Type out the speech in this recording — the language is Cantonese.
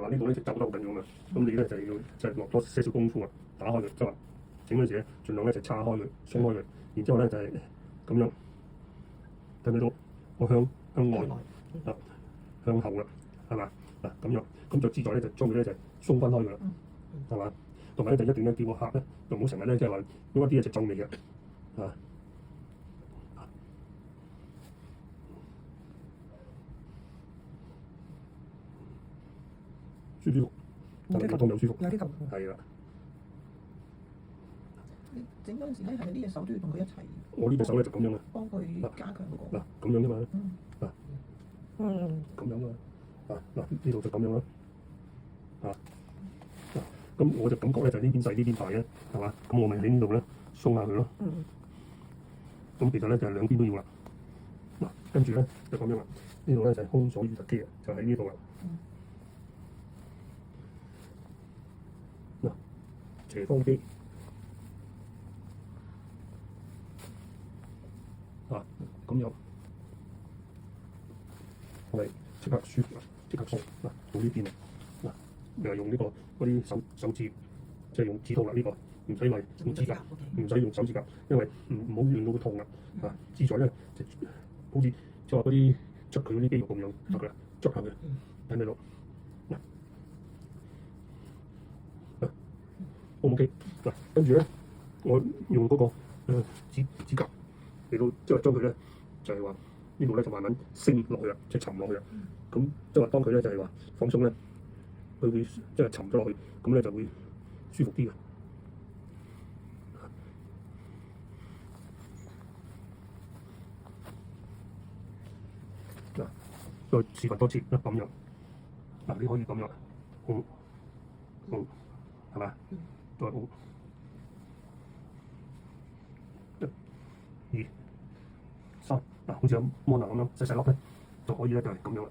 嘛？呢度咧就皺得好緊要啊嘛。咁你咧就要落多些少功夫啊，打開佢，即係話整嗰陣時咧，盡量咧就叉開佢，鬆開佢，然之後咧就係咁樣，睇唔睇到？我向外啊，向後啦，係嘛？嗱咁樣，咁就志在咧就將佢咧就鬆分開㗎啦，係嘛？同埋咧就一定咧叫個客咧，就唔好成日咧即係話用一啲嘢就皺味嘅，啊。舒服，但係唔痛又舒服，有啲痛。係啦。你整嗰陣時咧，係咪呢隻手都要同佢一齊？我呢隻手咧就咁樣嘅，幫佢加強嗰個。嗱咁樣啫嘛，嗯。咁樣啊，嗱呢度就咁樣啦，咁我就感覺咧就呢邊細呢邊大嘅，係嘛？咁我咪喺呢度咧鬆下佢咯。咁其實咧就係兩邊都要啦。嗱，跟住咧就咁樣啦，呢度咧就係空鎖耳突肌啊，就喺呢度啦。嗱，斜方肌咁樣，我哋即刻舒服啦，即刻鬆嗱，到呢邊啊，嗱，又係用呢個嗰啲手指，即係用指套啦，呢個唔使用指甲，唔使用手指甲，因為唔好令到佢痛啊。志在咧就好似即係話嗰啲捽佢嗰啲肌肉咁樣得㗎啦，捽下佢，睇唔睇到？嗱，O 唔 OK？嗱，跟住咧，我用嗰個指甲嚟到即係將佢咧就係話呢度咧就慢慢升落去啦，即係沉落去啦。咁即係話當佢咧就係話放鬆咧，佢會即係沉咗落去，咁咧就會舒服啲嘅。嗱，再示範多次啦，咁樣。嗱，你可以咁樣，係嘛？再好，1、2、3，嗱，好似有摩納咁樣細細粒咧，就可以咧就係咁樣啦。